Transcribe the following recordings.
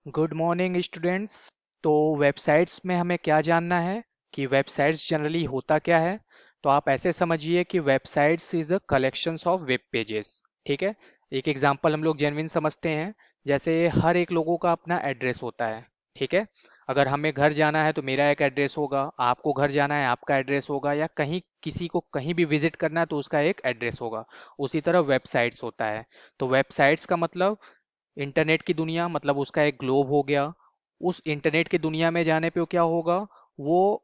Good morning students. तो websites में हमें क्या जानना है कि वेबसाइट्स जनरली होता क्या है। तो आप ऐसे समझिए कि websites is a collections of web pages. ठीक है। एक एग्जांपल हम लोग जेन्युइन समझते हैं। जैसे हर एक लोगों का अपना एड्रेस होता है। ठीक है। अगर हमें घर जाना है तो मेरा एक एड्रेस होगा, आपको घर जाना है आपका एड्रेस होगा, या कहीं किसी को कहीं भी विजिट करना है तो उसका एक एड्रेस होगा। उसी तरह वेबसाइट्स होता है। तो वेबसाइट्स का मतलब इंटरनेट की दुनिया, मतलब उसका एक ग्लोब हो गया। उस इंटरनेट की दुनिया में जाने पे वो क्या होगा, वो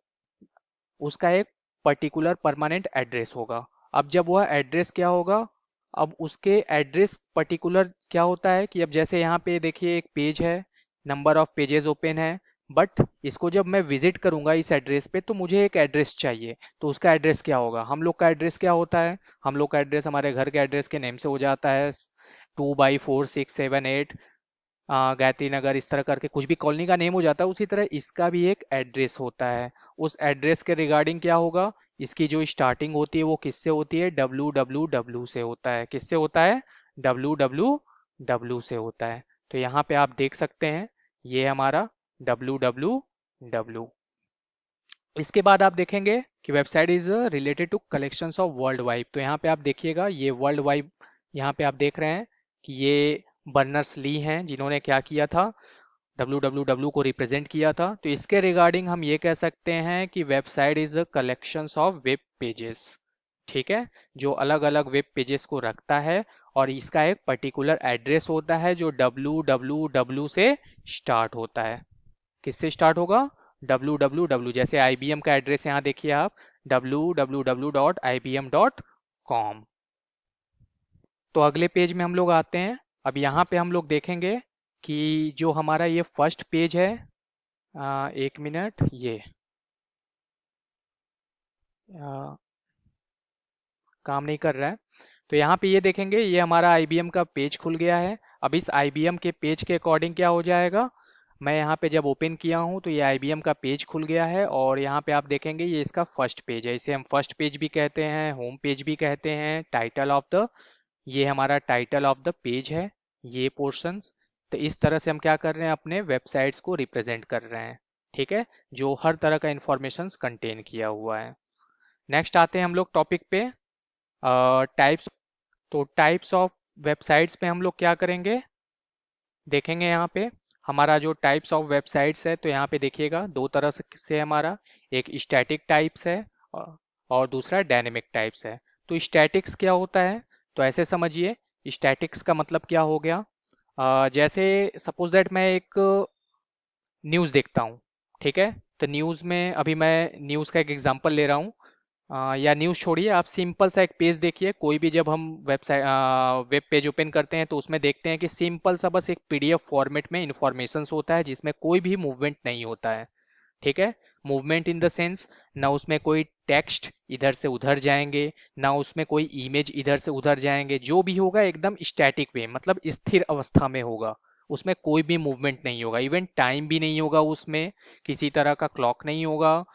उसका एक पर्टिकुलर परमानेंट एड्रेस होगा। अब जब वह एड्रेस क्या होगा, अब उसके एड्रेस पर्टिकुलर क्या होता है कि अब जैसे यहाँ पे देखिए एक पेज है, नंबर ऑफ पेजेस ओपन है, बट इसको जब मैं विजिट करूंगा इस एड्रेस पे तो मुझे एक एड्रेस चाहिए। तो उसका एड्रेस क्या होगा, हम लोग का एड्रेस क्या होता है, हम लोग का एड्रेस हमारे घर के एड्रेस के नेम से हो जाता है। 2 बाई 4 6 7 8 गायत्री नगर, इस तरह करके कुछ भी कॉलोनी का नेम हो जाता है। उसी तरह इसका भी एक एड्रेस होता है। उस एड्रेस के रिगार्डिंग क्या होगा, इसकी जो स्टार्टिंग होती है वो किससे होती है, www से होता है। किससे होता है, www से होता है। तो यहाँ पे आप देख सकते हैं ये हमारा www। इसके बाद आप देखेंगे कि website is related to collections of world wide. तो यहाँ पे आप देखिएगा ये वर्ल्ड वाइड, यहाँ पे आप देख रहे हैं कि ये बर्नर्स ली हैं जिन्होंने क्या किया था, www को रिप्रेजेंट किया था। तो इसके रिगार्डिंग हम ये कह सकते हैं कि website is a collections of web pages. ठीक है। जो अलग अलग वेब पेजेस को रखता है, और इसका एक पर्टिकुलर एड्रेस होता है जो www से स्टार्ट होता है। किससे स्टार्ट होगा, www। जैसे IBM का एड्रेस यहाँ देखिए आप, www.ibm.com। तो अगले पेज में हम लोग आते हैं। अब यहाँ पे हम लोग देखेंगे कि जो हमारा ये फर्स्ट पेज है, एक मिनट, ये आ, काम नहीं कर रहा है। तो यहाँ पे ये देखेंगे, ये हमारा IBM का पेज खुल गया है। अब इस IBM के पेज के अकॉर्डिंग क्या हो जाएगा, मैं यहाँ पे जब ओपन किया हूँ तो ये IBM का पेज खुल गया है, और यहाँ पे आप देखेंगे ये इसका फर्स्ट पेज है। इसे हम फर्स्ट पेज भी कहते हैं, होम पेज भी कहते हैं, टाइटल ऑफ द, ये हमारा टाइटल ऑफ द पेज है, ये पोर्शंस। तो इस तरह से हम क्या कर रहे हैं, अपने वेबसाइट्स को रिप्रेजेंट कर रहे हैं। ठीक है। जो हर तरह का इंफॉर्मेशन कंटेन किया हुआ है। नेक्स्ट आते हैं हम लोग टॉपिक पे, टाइप्स। तो टाइप्स ऑफ वेबसाइट्स पे हम लोग क्या करेंगे, देखेंगे यहाँ पे हमारा जो टाइप्स ऑफ वेबसाइट्स है। तो यहाँ पे देखिएगा दो तरह से हमारा, एक स्टैटिक टाइप्स है और दूसरा डायनेमिक टाइप्स है। तो स्टैटिक्स क्या होता है, तो ऐसे समझिए, स्टैटिक्स का मतलब क्या हो गया, जैसे सपोज दैट मैं एक न्यूज़ देखता हूँ। ठीक है। तो न्यूज़ में अभी मैं न्यूज़ का एक एग्जांपल ले रहा हूँ। या न्यूज़ छोड़िए, आप सिंपल सा एक पेज देखिए, कोई भी जब हम वेबसाइट वेब पेज ओपन करते हैं तो उसमें देखते हैं कि सिंपल सा बस एक PDF फॉर्मेट में इंफॉर्मेशन होता है जिसमें कोई भी मूवमेंट नहीं होता है। ठीक है। मूवमेंट इन द सेंस, ना उसमें कोई टेक्स्ट इधर से उधर जाएंगे, ना उसमें कोई इमेज इधर से उधर जाएंगे, जो भी होगा एकदम स्टैटिक वे, मतलब स्थिर अवस्था में होगा। उसमें कोई भी मूवमेंट नहीं होगा, इवन टाइम भी नहीं होगा उसमें, किसी तरह का क्लॉक नहीं होगा,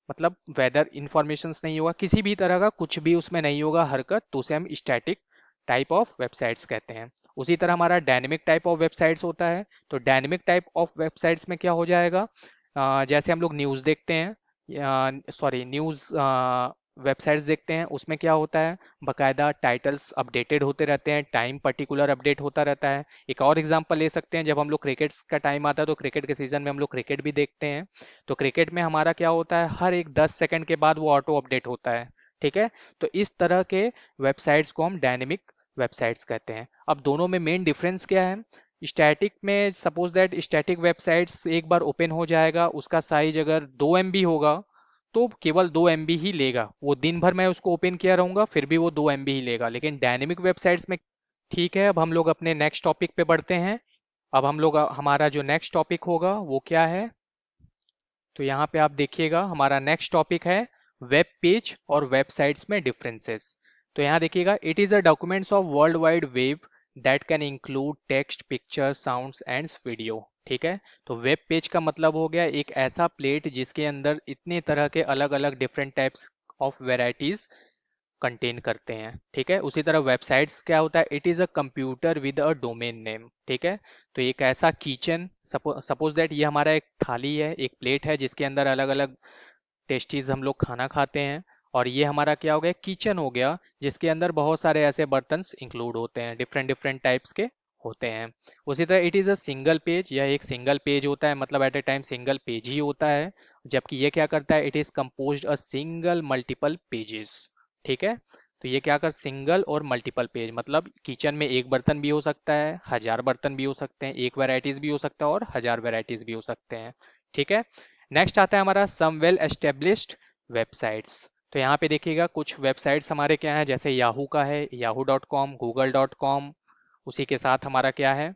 मतलब वेदर इंफॉर्मेशंस नहीं होगा, किसी भी तरह का कुछ भी उसमें नहीं होगा हरकत, तो उसे हम स्टैटिक टाइप ऑफ वेबसाइट्स कहते हैं। उसी तरह हमारा डायनेमिक टाइप ऑफ वेबसाइट्स होता है। तो डायनेमिक टाइप ऑफ वेबसाइट्स में क्या हो जाएगा, जैसे हम लोग न्यूज़ देखते हैं, सॉरी न्यूज़ वेबसाइट्स देखते हैं, उसमें क्या होता है, बकायदा टाइटल्स अपडेटेड होते रहते हैं, टाइम पर्टिकुलर अपडेट होता रहता है। एक और एग्जांपल ले सकते हैं, जब हम लोग क्रिकेट्स का टाइम आता है तो क्रिकेट के सीजन में हम लोग क्रिकेट भी देखते हैं। तो क्रिकेट में हमारा क्या होता है, हर एक 10 सेकंड के बाद वो ऑटो अपडेट होता है। ठीक है। तो इस तरह के वेबसाइट्स को हम डायनेमिक वेबसाइट्स कहते हैं। अब दोनों में मेन डिफरेंस क्या है, स्टैटिक में सपोज दैट स्टैटिक वेबसाइट्स एक बार ओपन हो जाएगा, उसका साइज अगर 2 MB होगा तो केवल 2 MB ही लेगा, वो दिन भर मैं उसको ओपन किया रहूंगा फिर भी वो 2 MB ही लेगा। लेकिन डायनेमिक वेबसाइट्स में, ठीक है, अब हम लोग अपने नेक्स्ट टॉपिक पे बढ़ते हैं। अब हम लोग हमारा जो नेक्स्ट टॉपिक होगा वो क्या है, तो यहाँ पे आप देखिएगा हमारा नेक्स्ट टॉपिक है वेब पेज और वेबसाइट्स में डिफरेंसेस। तो यहाँ देखिएगा, it is a documents of world wide web that can include text, picture, sounds and video. ठीक है। तो वेब पेज का मतलब हो गया एक ऐसा प्लेट जिसके अंदर इतने तरह के अलग अलग different types of varieties contain करते हैं। ठीक है, उसी तरह वेबसाइट्स क्या होता है, it is a computer with a domain name. ठीक है, तो एक ऐसा किचन, सपोज दैट ये हमारा एक थाली है, एक प्लेट है जिसके अंदर अलग अलग टेस्टीज हम लोग खाना खाते हैं, और ये हमारा क्या हो गया, किचन हो गया, जिसके अंदर बहुत सारे ऐसे बर्तन इंक्लूड होते हैं, डिफरेंट डिफरेंट टाइप्स के होते हैं। उसी तरह it is a single page, यह एक सिंगल पेज होता है, मतलब at a time single page ही होता है, जबकि ये क्या करता है, it is composed a single multiple pages. ठीक है, तो ये क्या कर, सिंगल और मल्टीपल पेज, मतलब किचन में एक बर्तन भी हो सकता है, हजार बर्तन भी हो सकते हैं, एक वैरायटीज भी हो सकता है, और हजार वैरायटीज भी हो सकते हैं। ठीक है, नेक्स्ट आता है हमारा सम वेल एस्टेब्लिश्ड वेबसाइट्स। तो यहाँ पे देखिएगा कुछ वेबसाइट्स हमारे क्या हैं, जैसे याहू का है, yahoo.com, google.com। उसी के साथ हमारा क्या है,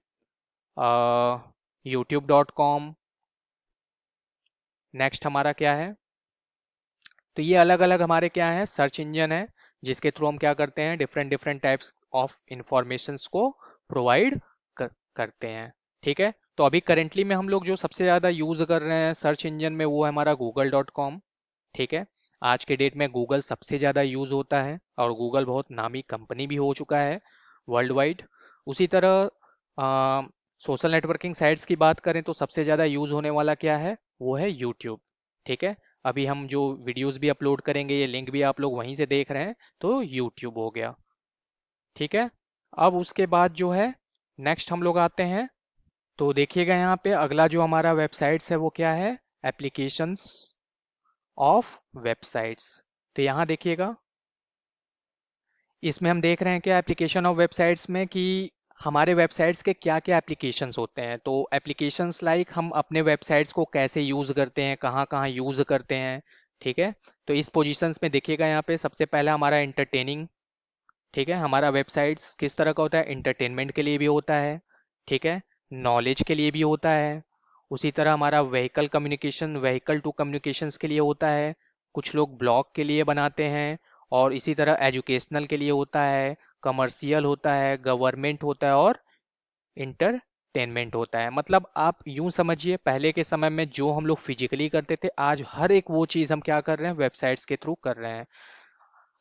youtube.com। नेक्स्ट हमारा क्या है, तो ये अलग अलग हमारे क्या है, सर्च इंजन है, जिसके थ्रू हम क्या करते हैं, different different types of informations को प्रोवाइड करते हैं। ठीक है, तो अभी करेंटली में हम लोग जो सबसे ज़्यादा यूज़ कर रहे हैं सर्च इंजन में, वो है हमारा google.com। ठीक है, आज के डेट में गूगल सबसे ज़्यादा यूज़ होता है, और गूगल बहुत नामी कंपनी भी हो चुका है वर्ल्ड वाइड। उसी तरह सोशल नेटवर्किंग साइट्स की बात करें तो सबसे ज़्यादा यूज़ होने वाला क्या है, वो है यूट्यूब। ठीक है, अभी हम जो वीडियोस भी अपलोड करेंगे, ये लिंक भी आप लोग वहीं से देख रहे हैं, तो यूट्यूब हो गया। ठीक है, अब उसके बाद जो है, नेक्स्ट हम लोग आते हैं, तो देखिएगा यहाँ पे अगला जो हमारा वेबसाइट्स है वो क्या है, एप्लीकेशंस ऑफ वेबसाइट्स। तो यहाँ देखिएगा, इसमें हम देख रहे हैं क्या, एप्लीकेशन ऑफ वेबसाइट्स में कि हमारे वेबसाइट्स के क्या क्या एप्लीकेशंस होते हैं। तो एप्लीकेशंस लाइक हम अपने वेबसाइट्स को कैसे यूज़ करते हैं, कहाँ कहाँ यूज़ करते हैं। ठीक है, तो इस पोजीशंस में देखिएगा यहाँ पे सबसे पहला हमारा एंटरटेनिंग। ठीक है, हमारा वेबसाइट्स किस तरह का होता है, एंटरटेनमेंट के लिए भी होता है, ठीक है, नॉलेज के लिए भी होता है। उसी तरह हमारा vehicle communication, vehicle to communications के लिए होता है, कुछ लोग ब्लॉग के लिए बनाते हैं, और इसी तरह एजुकेशनल के लिए होता है, कमर्शियल होता है, गवर्नमेंट होता है, और इंटरटेनमेंट होता है। मतलब आप यूं समझिए, पहले के समय में जो हम लोग फिजिकली करते थे, आज हर एक वो चीज़ हम क्या कर रहे हैं, वेबसाइट्स के थ्रू कर रहे हैं।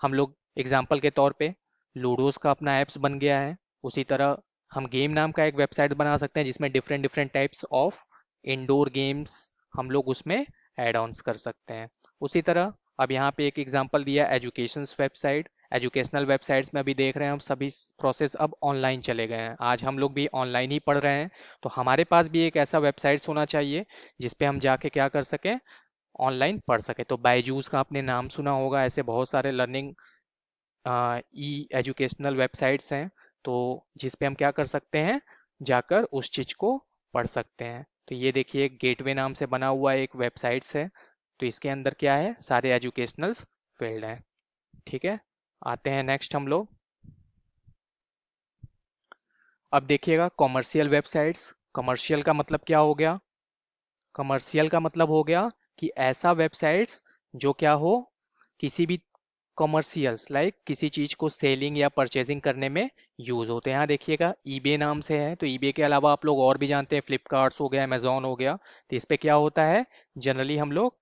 हम लोग एग्जाम्पल के तौर पे लूडोस का अपना ऐप्स बन गया है, उसी तरह हम गेम नाम का एक वेबसाइट बना सकते हैं, जिसमें different different types of indoor games हम लोग उसमें ऐड ऑन्स कर सकते हैं। उसी तरह अब यहाँ पे एक एग्जांपल दिया, एजुकेशन वेबसाइट, एजुकेशनल वेबसाइट्स में अभी देख रहे हैं हम सभी प्रोसेस अब ऑनलाइन चले गए हैं, आज हम लोग भी ऑनलाइन ही पढ़ रहे हैं, तो हमारे पास भी एक ऐसा वेबसाइट्स होना चाहिए जिसपे हम जाके क्या कर सकें, ऑनलाइन पढ़ सके। तो बायजूस का आपने नाम सुना होगा, ऐसे बहुत सारे लर्निंग ई एजुकेशनल वेबसाइट्स हैं, तो जिस पे हम क्या कर सकते हैं, जाकर उस चीज़ को पढ़ सकते हैं। तो ये देखिए गेटवे नाम से बना हुआ एक वेबसाइट्स है, तो इसके अंदर क्या है, सारे एजुकेशनल फील्ड हैं। ठीक है, आते हैं नेक्स्ट हम लोग, अब देखिएगा कॉमर्शियल वेबसाइट्स। कमर्शियल का मतलब क्या हो गया, कमर्शियल का मतलब हो गया कि ऐसा वेबसाइट्स जो क्या हो, किसी भी कॉमर्शियल्स लाइक किसी चीज को सेलिंग या परचेजिंग करने में यूज होते हैं। यहाँ देखिएगा ईबे नाम से है, तो ईबे के अलावा आप लोग और भी जानते हैं, फ्लिपकार्ट्स हो गया, अमेजोन हो गया, तो इस पे क्या होता है, जनरली हम लोग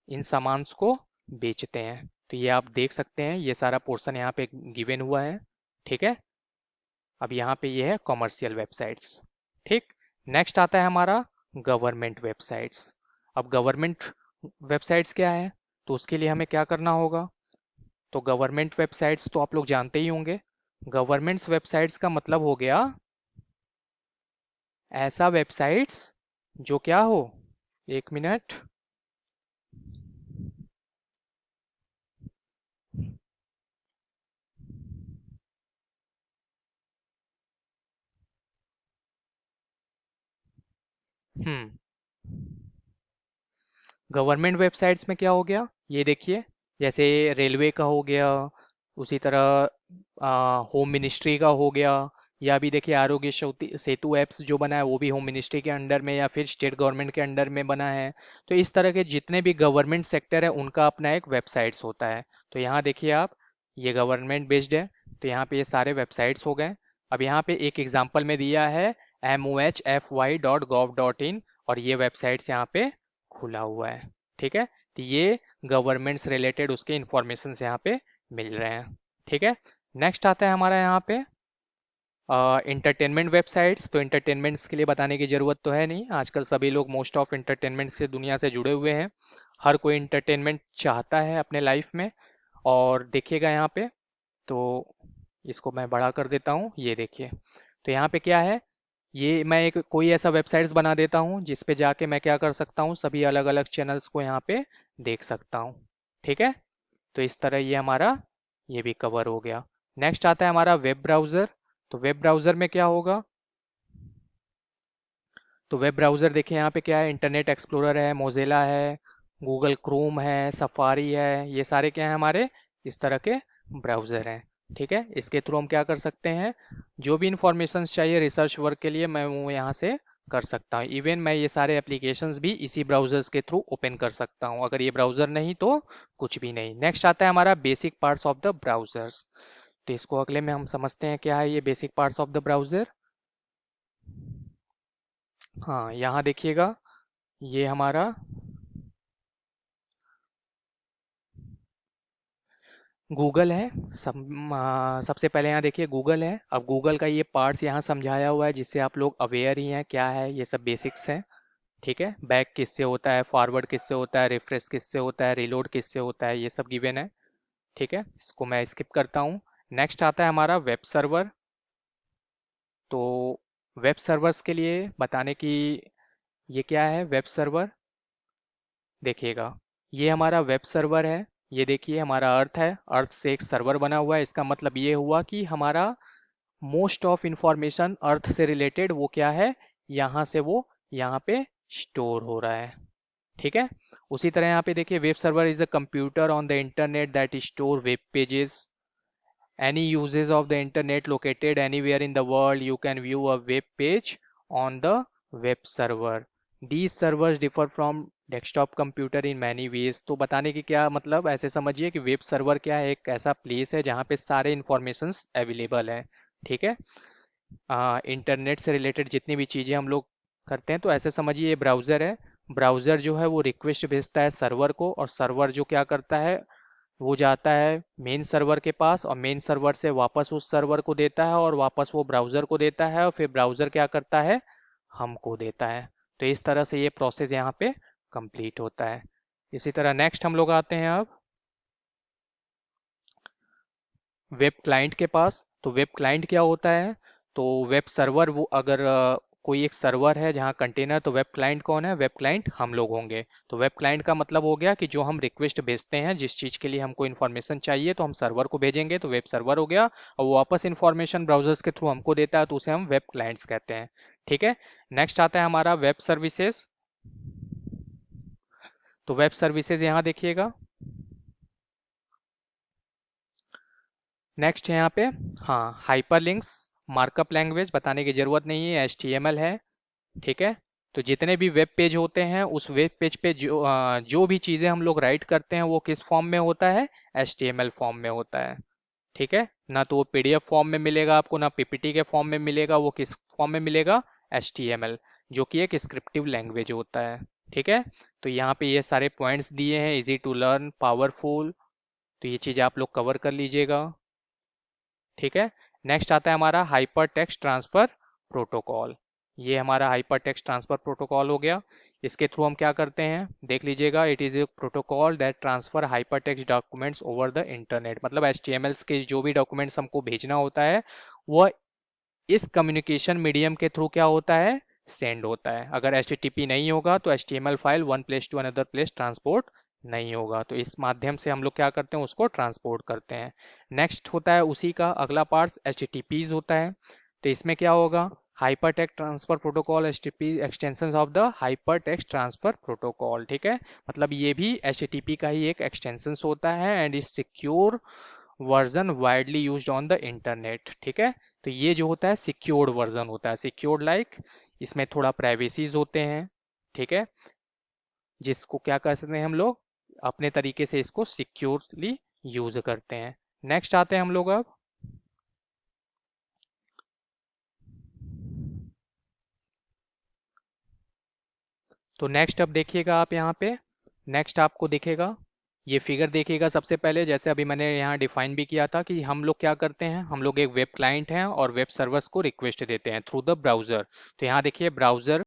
इन सामान को बेचते हैं। तो ये आप देख सकते हैं, ये सारा पोर्शन यहाँ पे गिवन हुआ है। ठीक है, अब यहाँ पे ये है कॉमर्शियल वेबसाइट्स। ठीक, नेक्स्ट आता है हमारा गवर्नमेंट वेबसाइट्स। अब गवर्नमेंट वेबसाइट्स क्या है, तो उसके लिए हमें क्या करना होगा, तो गवर्नमेंट वेबसाइट्स तो आप लोग जानते ही होंगे। गवर्नमेंट्स वेबसाइट्स का मतलब हो गया ऐसा वेबसाइट्स जो क्या हो, एक मिनट, हम्म, गवर्नमेंट वेबसाइट्स में क्या हो गया, ये देखिए, जैसे रेलवे का हो गया, उसी तरह होम मिनिस्ट्री का हो गया, या अभी देखिए आरोग्य सेतु ऐप्स जो बना है वो भी होम मिनिस्ट्री के अंडर में या फिर स्टेट गवर्नमेंट के अंडर में बना है। तो इस तरह के जितने भी गवर्नमेंट सेक्टर है उनका अपना एक वेबसाइट्स होता है। तो यहाँ देखिए आप, ये गवर्नमेंट बेस्ड है, तो यहाँ पे ये सारे वेबसाइट्स हो गए। अब यहाँ पे एक एग्जाम्पल में दिया है mohfy.gov.in, और ये वेबसाइट्स यहाँ पे खुला हुआ है। ठीक है, तो ये गवर्नमेंट से रिलेटेड उसके इंफॉर्मेशन यहाँ पे मिल रहे हैं। ठीक है। नेक्स्ट आता है हमारा यहाँ पे इंटरटेनमेंट वेबसाइट्स। तो इंटरटेनमेंट्स के लिए बताने की ज़रूरत तो है नहीं, आजकल सभी लोग मोस्ट ऑफ इंटरटेनमेंट से दुनिया से जुड़े हुए हैं। हर कोई इंटरटेनमेंट चाहता है अपने लाइफ में। और देखिएगा यहाँ पे, तो इसको मैं बड़ा कर देता हूँ, ये देखिए। तो यहाँ पे क्या है, ये मैं एक कोई ऐसा वेबसाइट्स बना देता हूँ जिस पे जाके मैं क्या कर सकता हूँ, सभी अलग अलग चैनल्स को यहाँ पे देख सकता हूँ। ठीक है। तो इस तरह ये हमारा ये भी कवर हो गया। नेक्स्ट आता है हमारा वेब ब्राउज़र। तो वेब ब्राउज़र में क्या होगा, तो वेब ब्राउज़र देखिए यहाँ पे क्या है, इंटरनेट एक्सप्लोरर है, मोज़िला है, गूगल क्रोम है, सफारी है, ये सारे क्या हैं हमारे इस तरह के ब्राउज़र हैं। ठीक है। इसके थ्रू हम क्या कर सकते हैं, जो भी इंफॉर्मेशन चाहिए रिसर्च वर्क के लिए मैं वो यहाँ से कर सकता हूँ। इवन मैं ये सारे एप्लीकेशंस भी इसी ब्राउज़र्स के थ्रू ओपन कर सकता हूँ, अगर ये ब्राउज़र नहीं तो कुछ भी नहीं। नेक्स्ट आता है हमारा basic parts of the browsers. तो इसको अगले में हम समझते हैं क्या है ये basic parts of the browser. हाँ, यहाँ देखिएगा, ये हमारा गूगल है। सबसे पहले यहाँ देखिए गूगल है। अब गूगल का ये पार्ट्स यहाँ समझाया हुआ है जिससे आप लोग अवेयर ही हैं क्या है, ये सब बेसिक्स हैं। ठीक है। बैक किससे होता है, फॉरवर्ड किससे होता है, रिफ्रेश किससे होता है, रिलोड किससे होता है, ये सब गिवन है। ठीक है, इसको मैं स्किप करता हूँ। नेक्स्ट आता है हमारा वेब सर्वर। तो वेब सर्वर्स के लिए बताने की, ये क्या है वेब सर्वर, देखिएगा ये हमारा वेब सर्वर है। ये देखिए हमारा अर्थ है, अर्थ से एक सर्वर बना हुआ है, इसका मतलब ये हुआ कि हमारा मोस्ट ऑफ इंफॉर्मेशन अर्थ से रिलेटेड वो क्या है, यहाँ से वो यहाँ पे स्टोर हो रहा है। ठीक है। उसी तरह यहाँ पे देखिए web server is a computer on the internet that store web pages. Any uses of the internet located anywhere in the world, you can view a web page on the web server. These servers differ from desktop computer in many ways. तो बताने की क्या मतलब, ऐसे समझिए कि web server क्या है, एक ऐसा प्लेस है जहाँ पे सारे इंफॉर्मेशंस अवेलेबल हैं। ठीक है। इंटरनेट से रिलेटेड जितनी भी चीज़ें हम लोग करते हैं, तो ऐसे समझिए ये ब्राउज़र है। ब्राउज़र जो है वो रिक्वेस्ट भेजता है सर्वर को, और सर्वर जो क्या करता है, वो जाता है मेन सर्वर के पास, और मेन सर्वर से वापस उस सर्वर को देता है, और वापस वो ब्राउज़र को देता है, और फिर ब्राउज़र क्या करता है, हमको देता है। तो इस तरह से ये प्रोसेस यहाँ पे कंप्लीट होता है। इसी तरह नेक्स्ट हम लोग आते हैं अब वेब क्लाइंट के पास। तो वेब क्लाइंट क्या होता है, तो वेब सर्वर वो अगर कोई एक सर्वर है जहाँ कंटेनर, तो वेब क्लाइंट कौन है, वेब क्लाइंट हम लोग होंगे। तो वेब क्लाइंट का मतलब हो गया कि जो हम रिक्वेस्ट भेजते हैं, जिस चीज़ के लिए हमको इन्फॉर्मेशन चाहिए तो हम सर्वर को भेजेंगे, तो वेब सर्वर हो गया। और वो वापस इन्फॉर्मेशन ब्राउजर्स के थ्रू हमको देता है, तो उसे हम वेब क्लाइंट्स कहते हैं। ठीक है। नेक्स्ट आता है हमारा वेब सर्विसेज। तो वेब सर्विसेज यहाँ देखिएगा, नेक्स्ट है यहाँ पे, हाँ हाइपरलिंक्स, मार्कअप लैंग्वेज बताने की जरूरत नहीं है, HTML है। ठीक है। तो जितने भी वेब पेज होते हैं, उस वेब पेज पे जो भी चीज़ें हम लोग राइट करते हैं वो किस फॉर्म में होता है, HTML फॉर्म में होता है। ठीक है। ना तो वो PDF फॉर्म में मिलेगा आपको, ना PPT के फॉर्म में मिलेगा, वो किस फॉर्म में मिलेगा, HTML, जो कि एक स्क्रिप्टिव लैंग्वेज होता है। ठीक है। तो यहाँ पे ये सारे पॉइंट्स दिए हैं, इजी टू लर्न, पावरफुल, तो ये चीज़ आप लोग कवर कर लीजिएगा। ठीक है। नेक्स्ट आता है हमारा हाइपर टेक्स्ट ट्रांसफर प्रोटोकॉल। ये हमारा हाइपर टेक्स्ट ट्रांसफर प्रोटोकॉल हो गया। इसके थ्रू हम क्या करते हैं, देख लीजिएगा, it is a protocol that transfer hyper text documents over the internet. मतलब HTML के जो भी डॉक्यूमेंट्स हमको भेजना होता है, वह इस कम्युनिकेशन मीडियम के थ्रू क्या होता है, सेंड होता है। अगर HTTP नहीं होगा तो HTML file one place to another place transport नहीं होगा। तो इस माध्यम से हम लोग क्या करते हैं, उसको ट्रांसपोर्ट करते हैं। नेक्स्ट होता है उसी का अगला पार्ट, HTTPs होता है। तो इसमें क्या होगा, hyper text transfer protocol, HTTP extension of the hyper text transfer protocol. ठीक है। मतलब ये भी HTTP का ही एक एक्सटेंशन होता है, and is secure version widely used on the internet. ठीक है। तो ये जो होता है सिक्योर्ड वर्जन होता है, सिक्योर्ड लाइक, इसमें थोड़ा प्राइवेसीज होते हैं। ठीक है। जिसको क्या कर सकते हैं हम लोग, अपने तरीके से इसको सिक्योरली यूज करते हैं। नेक्स्ट आते हैं हम लोग अब, तो नेक्स्ट अब देखिएगा आप यहाँ पे, नेक्स्ट आपको दिखेगा ये फिगर देखिएगा। सबसे पहले जैसे अभी मैंने यहाँ डिफाइन भी किया था कि हम लोग क्या करते हैं, हम लोग एक वेब क्लाइंट हैं और वेब सर्वर्स को रिक्वेस्ट देते हैं थ्रू द ब्राउज़र। तो यहाँ देखिए ब्राउज़र